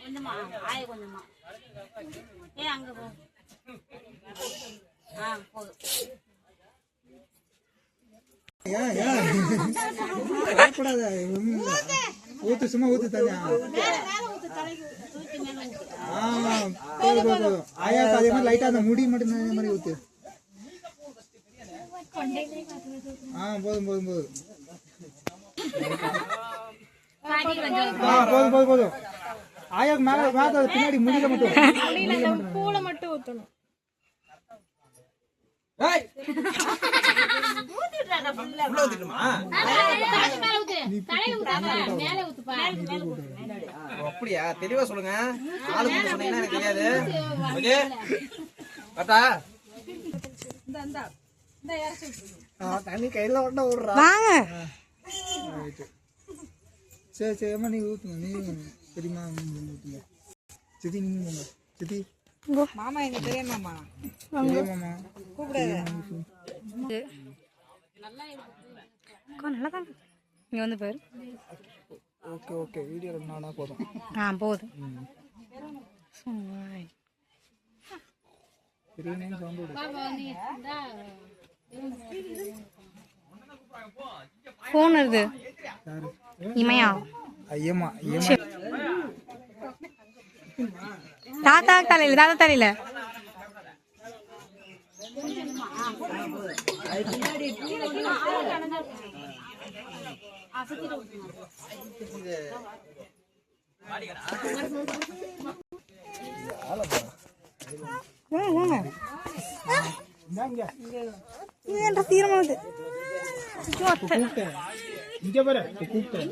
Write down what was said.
கொஞ்சமா ஆய கொஞ்சமா ஏன் அங்க போ போதும் ஊத்து சும்மா ஊத்து தனியா போதும் போதும் ஆயா அதே மாதிரி லைட்டா அந்த முடி மட்டும் அதே மாதிரி ஊத்து போதும் போதும் போதும் போதும் போதும் போதும் ஆயா மேல பின்னாடி முடியல மட்டும் பூல மட்டும் ஊத்தணும் அப்படியா தெளிவா சொல்லுங்க ஆளுக்கு சொன்னீங்கன்னா எனக்கு தெரியாது தண்ணி கையில ஒட்ட விடுறா சரி சரி அம்மா நீ ஊத்துங்க நீ தெரியுமா ஊத்துங்க சித்தி நீங்க சித்தி மாமா எங்க பெரிய மாமா கூப்பிடாது நல்லா தான் இங்க வந்து பாரு ஓகே ஓகே வீடியோ ரொம்ப நாளா போதும் போதும் பெரிய நேம் சவுண்ட் ஃபோன் வருது இமையா ஐயம்மா தாத்தா தலையில தீரமாவது இங்க பாரு கூப்பிட்டேன்